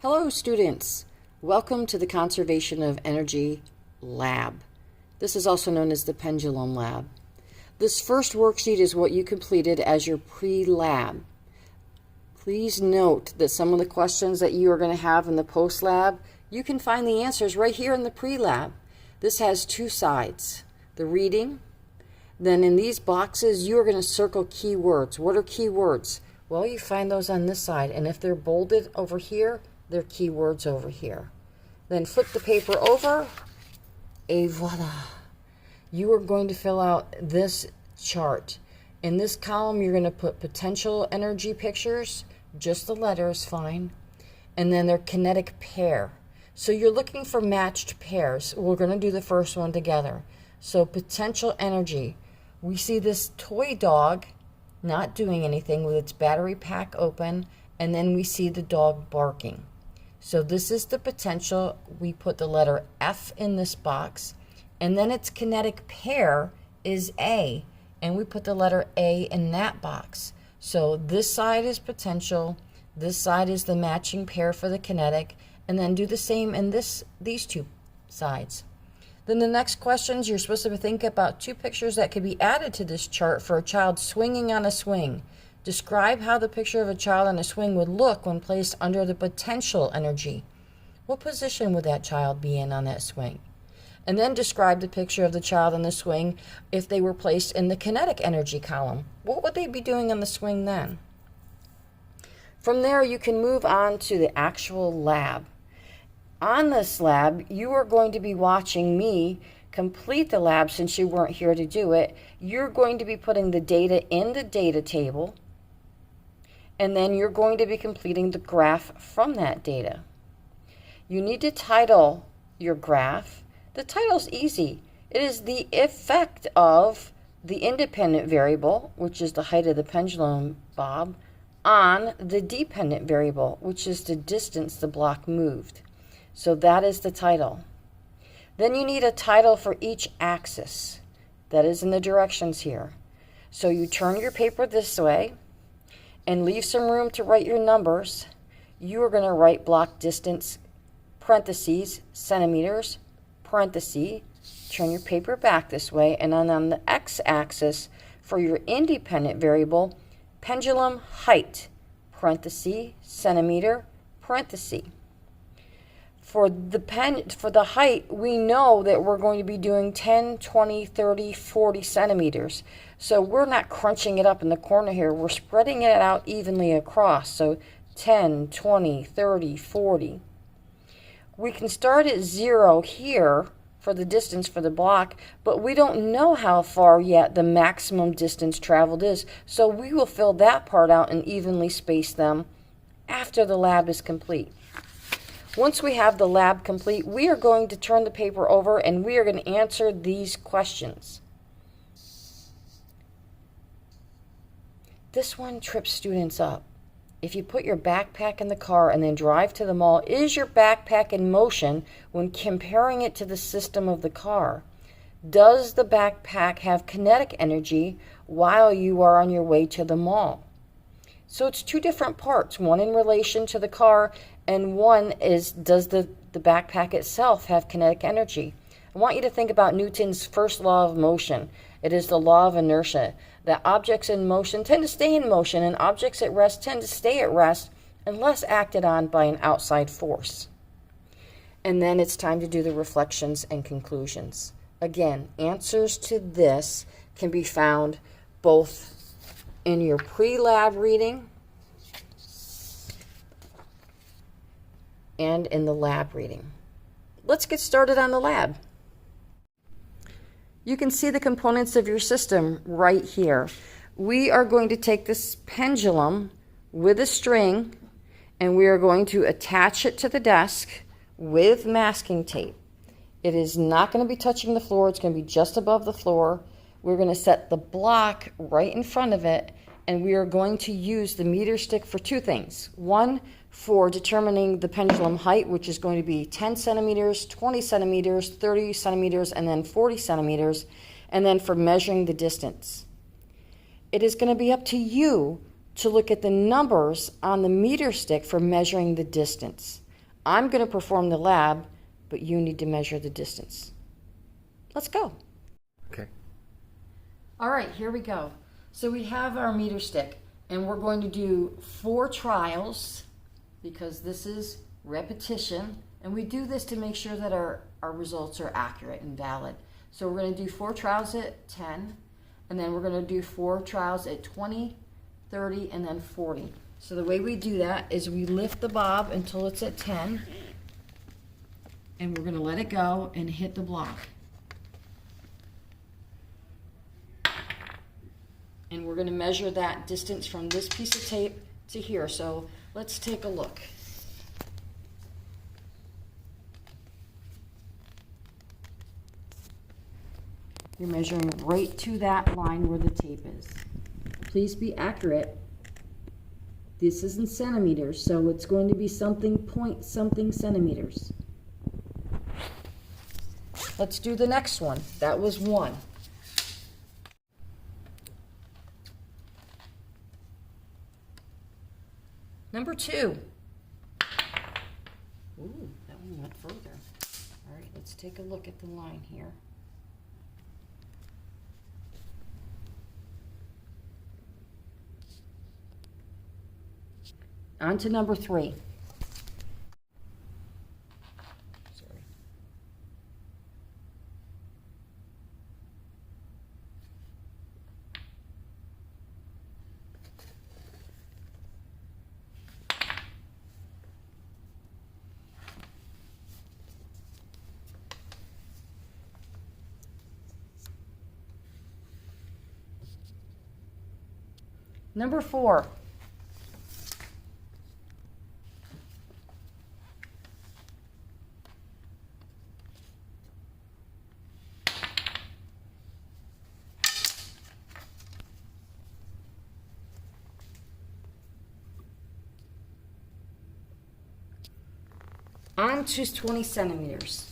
Hello students, welcome to the Conservation of Energy Lab. This is also known as the Pendulum Lab. This first worksheet is what you completed as your pre-lab. Please note that some of the questions that you are going to have in the post-lab, you can find the answers right here in the pre-lab. This has two sides, the reading. Then in these boxes, you are going to circle keywords. What are keywords? Well, you find those on this side, and if they're bolded over here, they're keywords over here. Then flip the paper over, et voila. You are going to fill out this chart. In this column, you're going to put potential energy pictures, just the letters, fine, and then their kinetic pair. So you're looking for matched pairs. We're going to do the first one together. So potential energy. We see this toy dog not doing anything with its battery pack open, and then we see the dog barking. So this is the potential. We put the letter F in this box, and then its kinetic pair is A, and we put the letter A in that box. So this side is potential, this side is the matching pair for the kinetic, and then do the same in these two sides. Then the next questions, you're supposed to think about two pictures that could be added to this chart for a child swinging on a swing. Describe how the picture of a child on a swing would look when placed under the potential energy. What position would that child be in on that swing? And then describe the picture of the child on the swing if they were placed in the kinetic energy column. What would they be doing on the swing then? From there, you can move on to the actual lab. On this lab, you are going to be watching me complete the lab since you weren't here to do it. You're going to be putting the data in the data table, and then you're going to be completing the graph from that data. You need to title your graph. The title's easy. It is the effect of the independent variable, which is the height of the pendulum bob, on the dependent variable, which is the distance the block moved. So that is the title. Then you need a title for each axis. That is in the directions here. So you turn your paper this way and leave some room to write your numbers. You are going to write block distance, parentheses, centimeters, parentheses. Turn your paper back this way, and then on the x-axis for your independent variable, pendulum height, parentheses, centimeter, parentheses. For the height, we know that we're going to be doing 10, 20, 30, 40 centimeters. So we're not crunching it up in the corner here. We're spreading it out evenly across. So 10, 20, 30, 40. We can start at 0 here for the distance for the block, but we don't know how far yet the maximum distance traveled is. So we will fill that part out and evenly space them after the lab is complete. Once we have the lab complete, we are going to turn the paper over and we are going to answer these questions. This one trips students up. If you put your backpack in the car and then drive to the mall, is your backpack in motion when comparing it to the system of the car? Does the backpack have kinetic energy while you are on your way to the mall? So it's two different parts, one in relation to the car, and one is, does the backpack itself have kinetic energy? I want you to think about Newton's first law of motion. It is the law of inertia, that objects in motion tend to stay in motion, and objects at rest tend to stay at rest unless acted on by an outside force. And then it's time to do the reflections and conclusions. Again, answers to this can be found both in your pre-lab reading and in the lab reading. Let's get started on the lab. You can see the components of your system right here. We are going to take this pendulum with a string and we are going to attach it to the desk with masking tape. It is not going to be touching the floor. It's going to be just above the floor. We're going to set the block right in front of it, and we are going to use the meter stick for two things. One, for determining the pendulum height, which is going to be 10 centimeters, 20 centimeters, 30 centimeters, and then 40 centimeters, and then for measuring the distance. It is going to be up to you to look at the numbers on the meter stick for measuring the distance. I'm going to perform the lab, but you need to measure the distance. Let's go. Okay. All right, here we go. So we have our meter stick, and we're going to do 4 trials because this is repetition, and we do this to make sure that our results are accurate and valid. So we're going to do 4 trials at 10, and then we're going to do 4 trials at 20, 30, and then 40. So the way we do that is we lift the bob until it's at 10, and we're going to let it go and hit the block. And we're going to measure that distance from this piece of tape to here. So let's take a look. You're measuring right to that line where the tape is. Please be accurate. This is in centimeters, so it's going to be something point something centimeters. Let's do the next one. That was 1. Number 2. Ooh, that one went further. All right, let's take a look at the line here. On to number 3. Sorry. Number 4. On to 20 centimeters.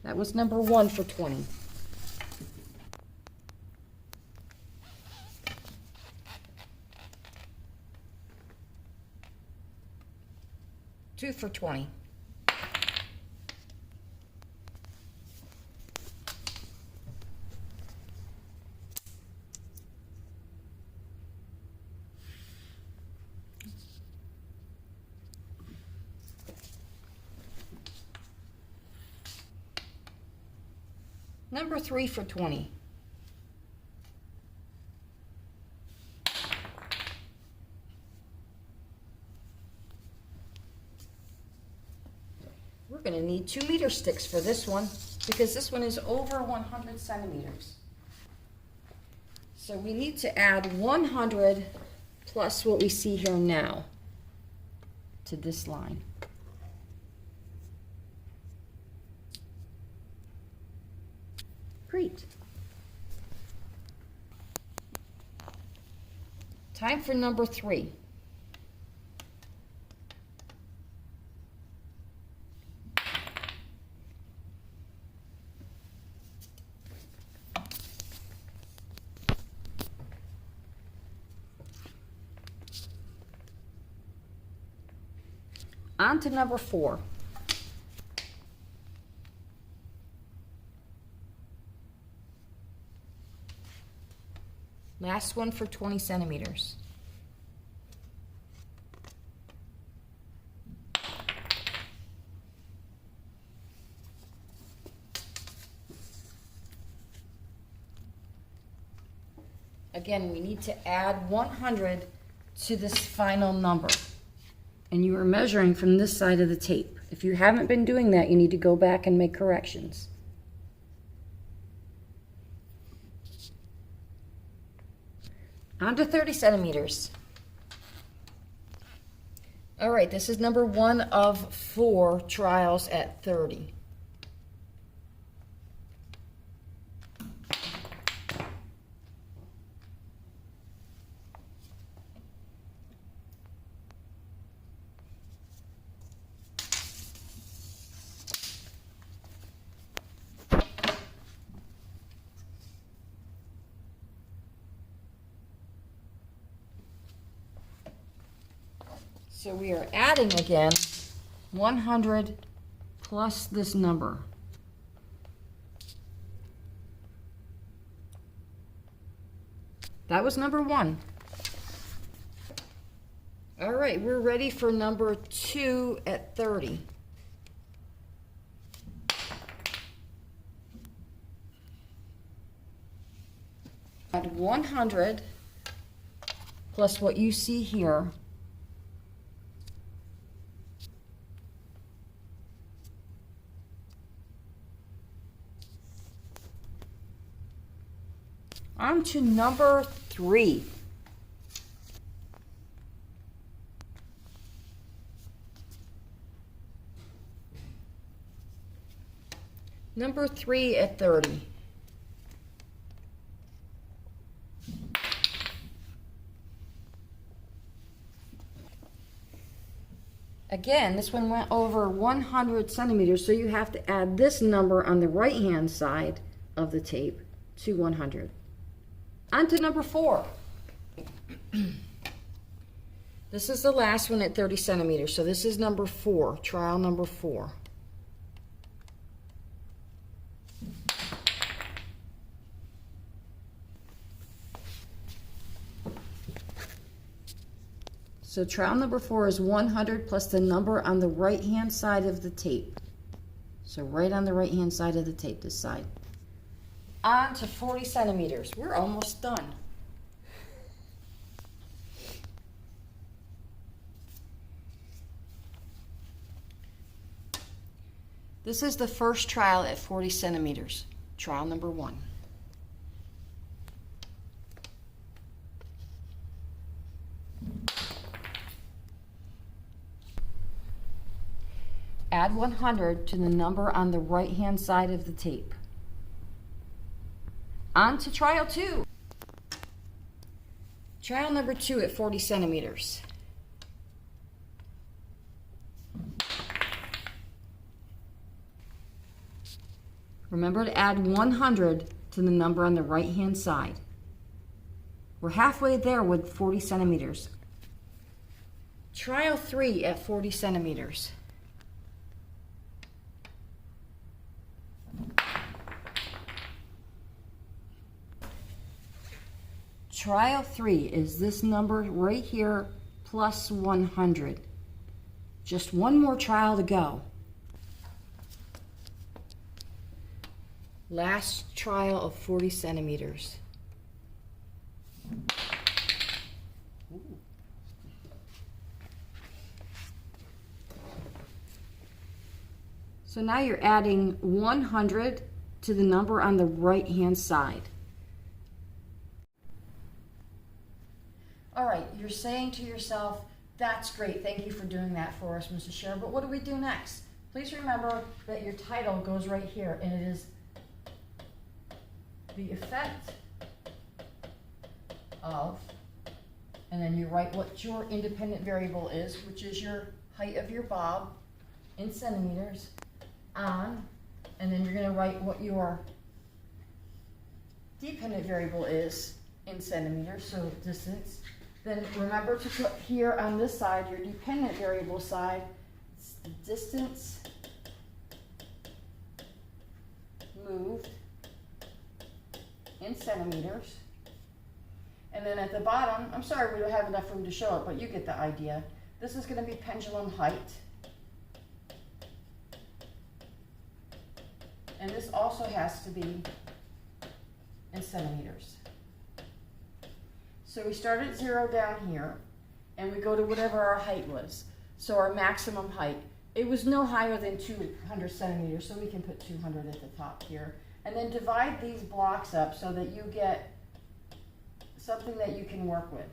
That was number 1 for 20. Two for 20. Number 3 for 20. We're going to need 2 meter sticks for this one because this one is over 100 centimeters. So we need to add 100 plus what we see here now to this line. Great. Time for number 3. On to number 4. Last one for 20 centimeters. Again, we need to add 100 to this final number. And you are measuring from this side of the tape. If you haven't been doing that, you need to go back and make corrections. On to 30 centimeters. All right, this is number 1 of 4 trials at 30. So we are adding again 100 plus this number. That was number 1. All right, we're ready for number 2 at 30. Add 100 plus what you see here. On to number 3. Number 3 at 30. Again, this one went over 100 centimeters, so you have to add this number on the right-hand side of the tape to 100. On to number 4. This is the last one at 30 centimeters, so this is number 4, trial number 4. So trial number 4 is 100 plus the number on the right-hand side of the tape. So right on the right-hand side of the tape, this side. On to 40 centimeters. We're almost done. This is the first trial at 40 centimeters, trial number 1. Add 100 to the number on the right-hand side of the tape. On to trial 2. Trial number 2 at 40 centimeters. Remember to add 100 to the number on the right-hand side. We're halfway there with 40 centimeters. Trial 3 at 40 centimeters. Trial 3 is this number right here plus 100. Just one more trial to go. Last trial of 40 centimeters. So now you're adding 100 to the number on the right-hand side. All right, you're saying to yourself, that's great, thank you for doing that for us, Mrs. Scher, but what do we do next? Please remember that your title goes right here, and it is the effect of, and then you write what your independent variable is, which is your height of your bob in centimeters, on, and then you're going to write what your dependent variable is in centimeters, so distance. Then remember to put here on this side, your dependent variable side, it's the distance moved in centimeters. And then at the bottom, I'm sorry we don't have enough room to show it, but you get the idea. This is going to be pendulum height. And this also has to be in centimeters. So we start at 0 down here, and we go to whatever our height was. So our maximum height, it was no higher than 200 centimeters, so we can put 200 at the top here. And then divide these blocks up so that you get something that you can work with.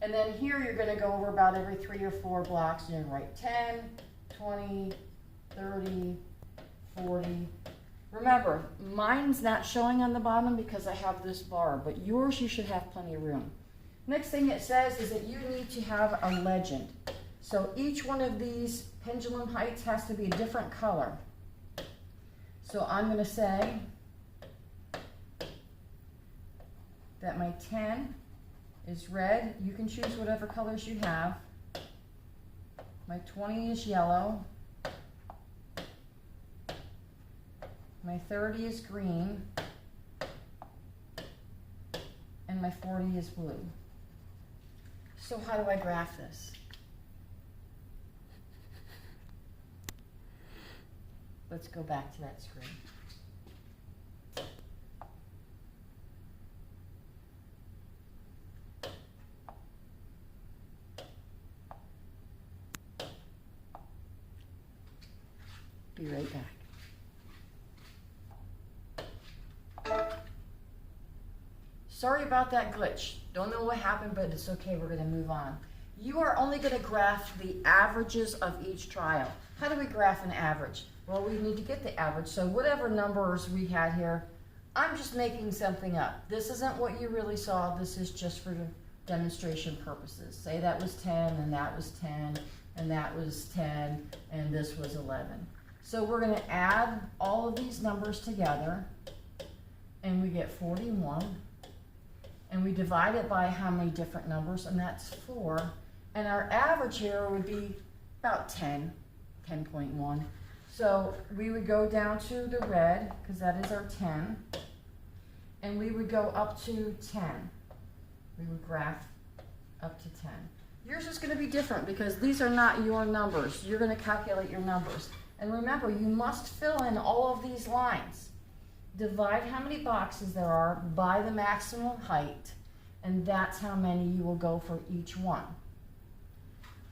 And then here you're going to go over about every 3 or 4 blocks. You're going to write 10, 20, 30, 40. Remember, mine's not showing on the bottom because I have this bar, but yours you should have plenty of room. Next thing it says is that you need to have a legend. So each one of these pendulum heights has to be a different color. So I'm going to say that my 10 is red. You can choose whatever colors you have. My 20 is yellow. My 30 is green. And my 40 is blue. So how do I graph this? Let's go back to that screen. Be right back. Sorry about that glitch. Don't know what happened, but it's okay. We're going to move on. You are only going to graph the averages of each trial. How do we graph an average? Well, we need to get the average. So whatever numbers we had here, I'm just making something up. This isn't what you really saw. This is just for demonstration purposes. Say that was 10, and that was 10, and that was 10, and this was 11. So we're going to add all of these numbers together, and we get 41. And we divide it by how many different numbers, and that's 4. And our average here would be about 10, 10.1. So we would go down to the red, because that is our 10, and we would go up to 10. We would graph up to 10. Yours is going to be different because these are not your numbers. You're going to calculate your numbers. And remember, you must fill in all of these lines. Divide how many boxes there are by the maximum height, and that's how many you will go for each one.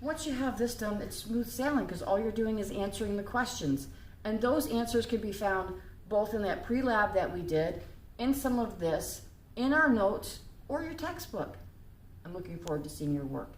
Once you have this done, it's smooth sailing because all you're doing is answering the questions. And those answers can be found both in that pre-lab that we did, in some of this, in our notes, or your textbook. I'm looking forward to seeing your work.